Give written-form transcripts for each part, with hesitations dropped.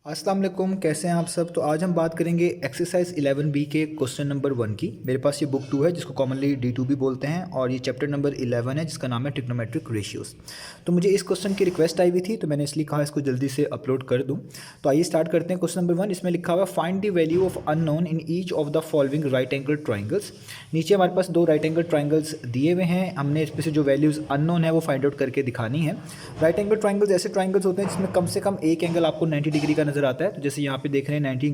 अस्सलाम वालेकुम, कैसे हैं आप सब। तो आज हम बात करेंगे एक्सरसाइज 11B के क्वेश्चन नंबर 1 की। मेरे पास ये बुक 2 है जिसको कॉमनली D2 भी बोलते हैं, और ये चैप्टर नंबर 11 है जिसका नाम है ट्रिग्नोमेट्रिक रेशियोज। तो मुझे इस क्वेश्चन की रिक्वेस्ट आई हुई थी, तो मैंने इसलिए कहा इसको जल्दी से अपलोड कर दूँ। तो आइए स्टार्ट करते हैं। क्वेश्चन नंबर 1 इसमें लिखा हुआ है find the value of unknown in each of the following right angle triangles. नीचे हमारे पास दो राइट एंगल ट्राइंगल्स दिए हुए हैं, हमने इसमें से जो वैल्यूज़ अननोन है वो फाइंड आउट करके दिखानी है। राइट एंगल ट्राइंगल्स ऐसे ट्राइंगल्स होते हैं जिसमें कम से कम एक एंगल आपको 90 डिग्री का नजर आता है। तो जैसे यहाँ पे देख रहे हैं 90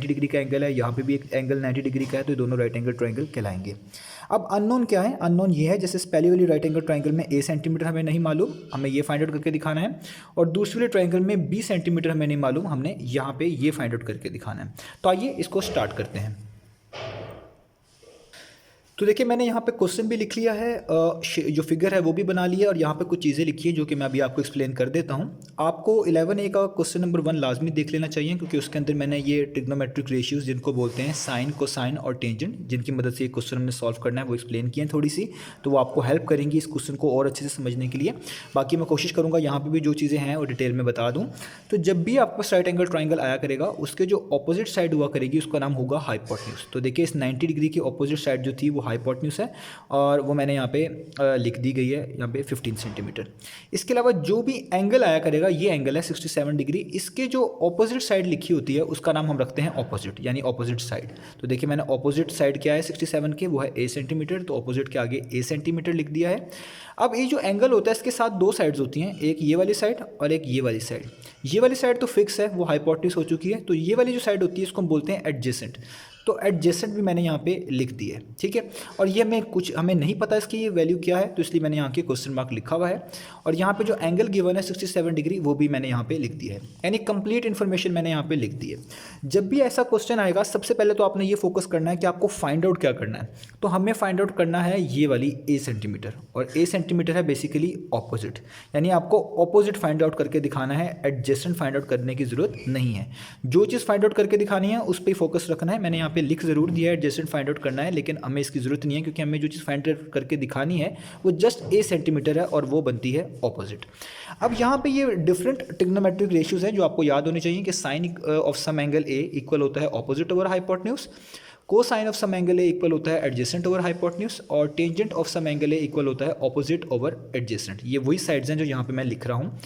डिग्री का एंगल है, यहाँ पे भी एक एंगल 90 डिग्री का है, तो ये दोनों राइट एंगल ट्राइंगल कहलाएंगे। अब अननोन क्या है? अननोन ये है जैसे पहली वाली राइट एंगल ट्राइंगल में a सेंटीमीटर हमें नहीं मालूम, हमें ये फाइंड आउट करके दिखाना है, और दूसरी वाले ट्राइंगल में b सेंटीमीटर हमें नहीं मालूम, हमने यहाँ पे ये फाइंड आउट करके दिखाना है। तो आइए इसको स्टार्ट करते हैं। तो देखिए मैंने यहाँ पे क्वेश्चन भी लिख लिया है, जो फिगर है वो भी बना लिया है, और यहाँ पे कुछ चीज़ें लिखी है जो कि मैं अभी आपको एक्सप्लेन कर देता हूँ। आपको 11A का क्वेश्चन नंबर 1 लाजमी देख लेना चाहिए, क्योंकि उसके अंदर मैंने ये ट्रिग्नोमेट्रिक रेशियोज जिनको बोलते हैं साइन, कोसाइन और टेंजेंट, जिनकी मदद से ये क्वेश्चन हमने सॉल्व करना है, वो एक्सप्लेन किए हैं थोड़ी सी। तो वो आपको हेल्प करेंगी इस क्वेश्चन को और अच्छे से समझने के लिए। बाकी मैं कोशिश करूँगा यहाँ पर भी जो चीज़ें हैं वो डिटेल में बता दूँ। तो जब भी आपको राइट एंगल ट्राइंगल आया करेगा, उसके जो ऑपोजिट साइड हुआ करेगी उसका नाम होगा हाइपोटेन्यूज। तो देखिए इस 90 डिग्री की ऑपोजिट साइड जो थी वो हाइपोटेन्यूज है, और वो मैंने यहाँ पे लिख दी गई है यहाँ पे 15 सेंटीमीटर। इसके अलावा जो भी एंगल आया करेगा, ये एंगल है 67 डिग्री, इसके जो ऑपोजिट साइड लिखी होती है उसका नाम हम रखते हैं ऑपोजिट, यानी ऑपोजिट साइड। तो देखिए मैंने ऑपोजिट साइड क्या है 67 के, वो है a सेंटीमीटर, तो ऑपोजिट के आगे a सेंटीमीटर लिख दिया है। अब ये जो एंगल होता है इसके साथ दो साइड्स होती हैं, एक ये वाली साइड और एक ये वाली साइड। ये वाली साइड तो फिक्स है, वो हाइपोटेन्यूज हो चुकी है। तो ये वाली जो साइड होती है इसको हम बोलते हैं एडजेसेंट। तो एडजेसेंट भी मैंने यहाँ पे लिख दी है, ठीक है। और ये हमें नहीं पता इसकी ये वैल्यू क्या है, तो इसलिए मैंने यहाँ के क्वेश्चन मार्क लिखा हुआ है। और यहाँ पे जो एंगल गिवन है 67 डिग्री, वो भी मैंने यहाँ पे लिख दिया है, यानी कंप्लीट इन्फॉर्मेशन मैंने यहाँ पे लिख दी है। जब भी ऐसा क्वेश्चन आएगा, सबसे पहले तो आपने ये फोकस करना है कि आपको फाइंड आउट क्या करना है। तो हमें फाइंड आउट करना है ये वाली a सेंटीमीटर, और a सेंटीमीटर है बेसिकली ऑपोजिट, यानी आपको ऑपोजिट फाइंड आउट करके दिखाना है, एडजेसेंट फाइंड आउट करने की जरूरत नहीं है। जो चीज़ फाइंड आउट करके दिखानी है उस पर फोकस रखना है। मैंने यहाँ पे लिख जरूर दिया है एडजेसेंट फाइंड आउट करना है, लेकिन हमें इसकी जरूरत नहीं है, क्योंकि हमें जो चीज़ फाइंड आउट करके दिखानी है वो जस्ट a सेंटीमीटर है, और वो बनती है ऑपोजिट। अब यहाँ पे ये डिफरेंट ट्रिग्नोमेट्रिक रेशियोज हैं जो आपको याद होने चाहिए कि sine of some angle a equal होता है opposite over hypotenuse, cosine of some angle a equal होता है एडजेसेंट ओवर हाइपोटेन्यूज, और tangent of some angle a equal होता है ऑपोजिट ओवर एडजेसेंट। ये वही साइड्स हैं जो यहाँ पे मैं लिख रहा हूँ।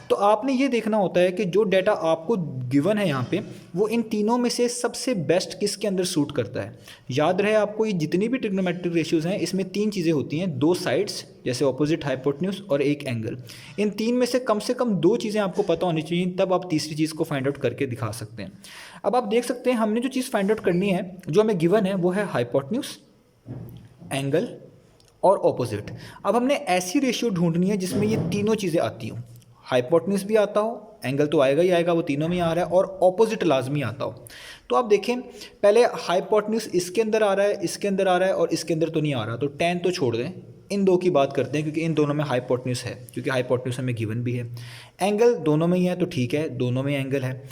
तो आपने ये देखना होता है कि जो डाटा आपको गिवन है यहाँ पे, वो इन तीनों में से सबसे बेस्ट किसके अंदर सूट करता है। याद रहे आपको, ये जितनी भी ट्रिग्नोमेट्रिक रेशियोज हैं इसमें तीन चीज़ें होती हैं, दो साइड्स जैसे ऑपोजिट हाइपोटेन्यूज और एक एंगल। इन तीन में से कम दो चीज़ें आपको पता होनी चाहिए, तब आप तीसरी चीज़ को फाइंड आउट करके दिखा सकते हैं। अब आप देख सकते हैं हमने जो चीज़ फाइंड आउट करनी है, जो हमें गिवन है, वो है हाइपोटेन्यूज, एंगल और ऑपोजिट। अब हमने ऐसी रेशियो ढूंढनी है जिसमें ये तीनों चीज़ें आती हों, हाइपोटेन्यूज भी आता हो, एंगल तो आएगा ही आएगा, वो तीनों में आ रहा है, और ऑपोजिट लाजमी आता हो। तो आप देखें पहले हाइपोटेन्यूज इसके अंदर आ रहा है, इसके अंदर आ रहा है, और इसके अंदर तो नहीं आ रहा, तो tan तो छोड़ दें, इन दो की बात करते हैं, क्योंकि इन दोनों में हाइपोटेन्यूज है, क्योंकि हाइपोटेन्यूज हमें गिवन भी है। एंगल दोनों में ही है, तो ठीक है, दोनों में एंगल है।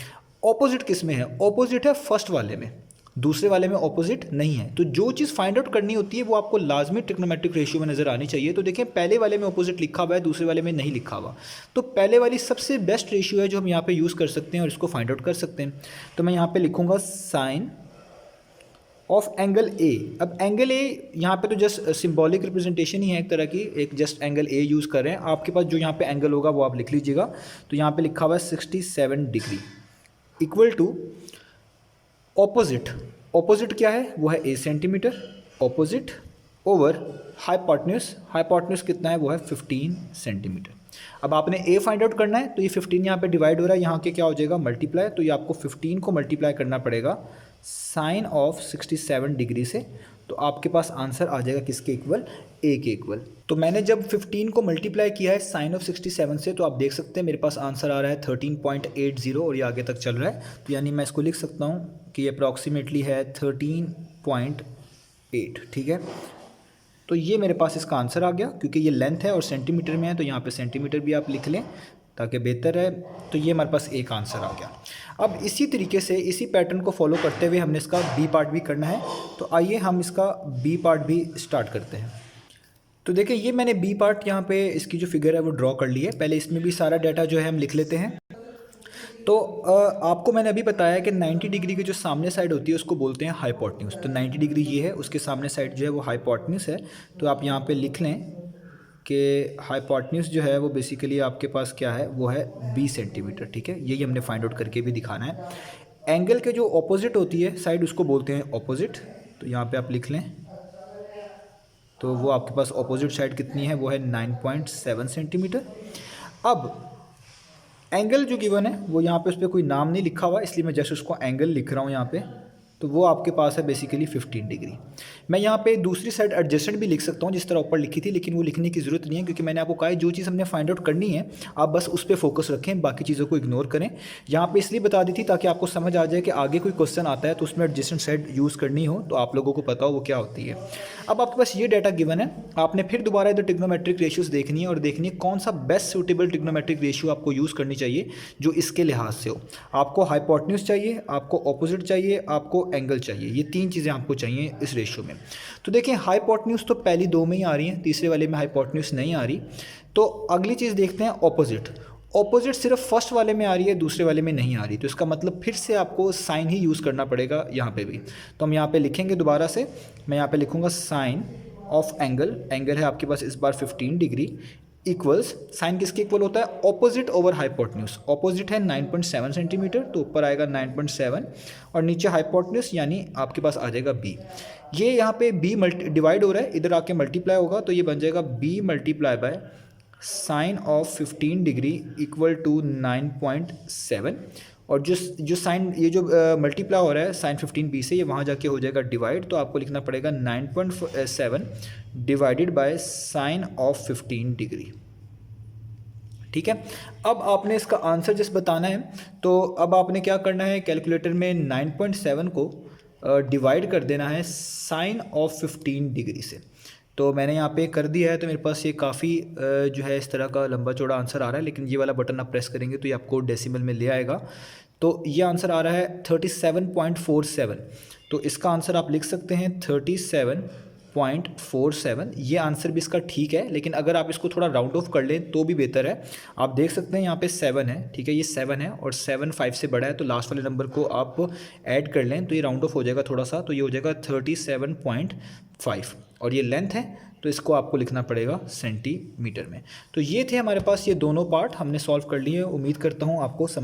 ऑपोजिट किस में है? ऑपोजिट है फर्स्ट वाले में, दूसरे वाले में ऑपोजिट नहीं है। तो जो चीज़ फाइंड आउट करनी होती है वो आपको लाजमी ट्रिग्नोमेट्रिक रेशियो में नजर आनी चाहिए। तो देखें पहले वाले में ऑपोजिट लिखा हुआ है, दूसरे वाले में नहीं लिखा हुआ, तो पहले वाली सबसे बेस्ट रेशियो है जो हम यहाँ पे यूज़ कर सकते हैं और इसको फाइंड आउट कर सकते हैं। तो मैं यहाँ पे लिखूँगा साइन ऑफ एंगल ए। अब एंगल ए यहाँ पे तो जस्ट सिंबॉलिक रिप्रेजेंटेशन ही है एक तरह की, एक जस्ट एंगल ए यूज़ कर रहे हैं। आपके पास जो यहाँ पे एंगल होगा वो आप लिख लीजिएगा। तो यहाँ पे लिखा हुआ है 67 degree equal to opposite. Opposite क्या है? वो है a centimetre, opposite over hypotenuse. Hypotenuse कितना है? वो है 15 सेंटीमीटर। अब आपने a फाइंड आउट करना है, तो ये 15 यहाँ पे डिवाइड हो रहा है, यहाँ के क्या हो जाएगा मल्टीप्लाई, तो ये आपको 15 को मल्टीप्लाई करना पड़ेगा साइन ऑफ 67 डिग्री से। तो आपके पास आंसर आ जाएगा किसके इक्वल? a के इक्वल। तो मैंने जब 15 को मल्टीप्लाई किया है साइन ऑफ 67 से, तो आप देख सकते हैं मेरे पास आंसर आ रहा है 13.80, और ये आगे तक चल रहा है। तो यानी मैं इसको लिख सकता हूँ कि ये अप्रॉक्सीमेटली है 13.8, ठीक है। तो ये मेरे पास इसका आंसर आ गया, क्योंकि ये लेंथ है और सेंटीमीटर में है, तो यहाँ पे सेंटीमीटर भी आप लिख लें ताकि बेहतर है। तो ये हमारे पास एक आंसर आ गया। अब इसी तरीके से इसी पैटर्न को फॉलो करते हुए हमने इसका बी पार्ट भी करना है। तो आइए हम इसका बी पार्ट भी स्टार्ट करते हैं। तो देखिए ये मैंने बी पार्ट यहाँ पे इसकी जो फिगर है वो ड्रॉ कर ली है। पहले इसमें भी सारा डाटा जो है हम लिख लेते हैं। तो आपको मैंने अभी बताया कि 90 डिग्री की जो सामने साइड होती है उसको बोलते हैं हाइपोटेन्यूज। तो 90 डिग्री ये है, उसके सामने साइड जो है वो हाइपोटेन्यूज है। तो आप यहाँ पे लिख लें कि हाइपोटेन्यूज जो है वो बेसिकली आपके पास क्या है, वो है 20 सेंटीमीटर। ठीक है, यही हमने फाइंड आउट करके भी दिखाना है। एंगल के जो ऑपोजिट होती है साइड उसको बोलते हैं ऑपोजिट। तो यहाँ पे आप लिख लें, तो वो आपके पास ऑपोजिट साइड कितनी है, वो है 9.7 सेंटीमीटर। अब एंगल जो गिवन है वो यहाँ पे उस पर कोई नाम नहीं लिखा हुआ, इसलिए मैं जस्ट उसको एंगल लिख रहा हूँ यहाँ पे। तो वो आपके पास है बेसिकली 15 डिग्री। मैं यहाँ पे दूसरी साइड एडजेसेंट भी लिख सकता हूँ जिस तरह ऊपर लिखी थी, लेकिन वो लिखने की ज़रूरत नहीं है क्योंकि मैंने आपको कहा है जो चीज़ हमने फाइंड आउट करनी है आप बस उस पर फोकस रखें, बाकी चीज़ों को इग्नोर करें। यहाँ पे इसलिए बता दी थी ताकि आपको समझ आ जाए कि आगे कोई क्वेश्चन आता है तो उसमें एडजेसेंट साइड यूज़ करनी हो तो आप लोगों को पता हो वो क्या होती है। अब आपके पास ये डाटा गिवन है, आपने फिर दोबारा इधर ट्रिग्नोमेट्रिक रेशियोज देखनी है और देखनी है कौन सा बेस्ट सूटेबल ट्रिग्नोमेट्रिक रेशियो आपको यूज़ करनी चाहिए जो इसके लिहाज से हो। आपको हाइपोटेन्यूज चाहिए, आपको ऑपोजिट चाहिए, आपको एंगल चाहिए। ये 3 चीज़ें आपको चाहिए इस रेशियो में। तो देखें हाइपोटेन्यूज तो पहली 2 में ही आ रही हैं, तीसरे वाले में हाइपोटेन्यूज नहीं आ रही। तो अगली चीज़ देखते हैं ऑपोजिट। ऑपोजिट सिर्फ फर्स्ट वाले में आ रही है, दूसरे वाले में नहीं आ रही। तो इसका मतलब फिर से आपको साइन ही यूज़ करना पड़ेगा यहाँ पे भी। तो हम यहाँ पे लिखेंगे दोबारा से, मैं यहाँ पे लिखूँगा साइन ऑफ एंगल। एंगल है आपके पास इस बार 15 डिग्री इक्वल्स, साइन किसके इक्वल होता है, ऑपोजिट ओवर हाइपोटेन्यूज। ऑपोजिट है 9.7 सेंटीमीटर, तो ऊपर आएगा 9.7 और नीचे हाइपोटेन्यूज यानी आपके पास आ जाएगा b। ये यहाँ पे b डिवाइड हो रहा है, इधर आके मल्टीप्लाई होगा तो ये बन जाएगा b multiply by sine of 15 degree equal to 9.7। और जो साइन ये जो मल्टीप्लाई हो रहा है साइन 15 से, ये वहाँ जाके हो जाएगा डिवाइड। तो आपको लिखना पड़ेगा 9.7 divided by sine of 15 degree. ठीक है, अब आपने इसका आंसर जस्ट बताना है। तो अब आपने क्या करना है, कैलकुलेटर में 9.7 को डिवाइड कर देना है साइन ऑफ 15 डिग्री से। तो मैंने यहाँ पे कर दिया है, तो मेरे पास ये काफ़ी जो है इस तरह का लंबा चौड़ा आंसर आ रहा है। लेकिन ये वाला बटन आप प्रेस करेंगे तो ये आपको डेसिमल में ले आएगा। तो ये आंसर आ रहा है 37.47। तो इसका आंसर आप लिख सकते हैं 37.47। ये आंसर भी इसका ठीक है, लेकिन अगर आप इसको थोड़ा राउंड ऑफ कर लें तो भी बेहतर है। आप देख सकते हैं यहाँ पे 7 है, ठीक है, ये 7 है और 7 5 से बड़ा है, तो लास्ट वाले नंबर को आप ऐड कर लें तो ये राउंड ऑफ हो जाएगा थोड़ा सा, तो ये हो जाएगा 37.5 और ये लेंथ है तो इसको आपको लिखना पड़ेगा सेंटीमीटर में। तो ये थे हमारे पास ये दोनों पार्ट हमने सॉल्व कर लिए। उम्मीद करता हूँ आपको समझ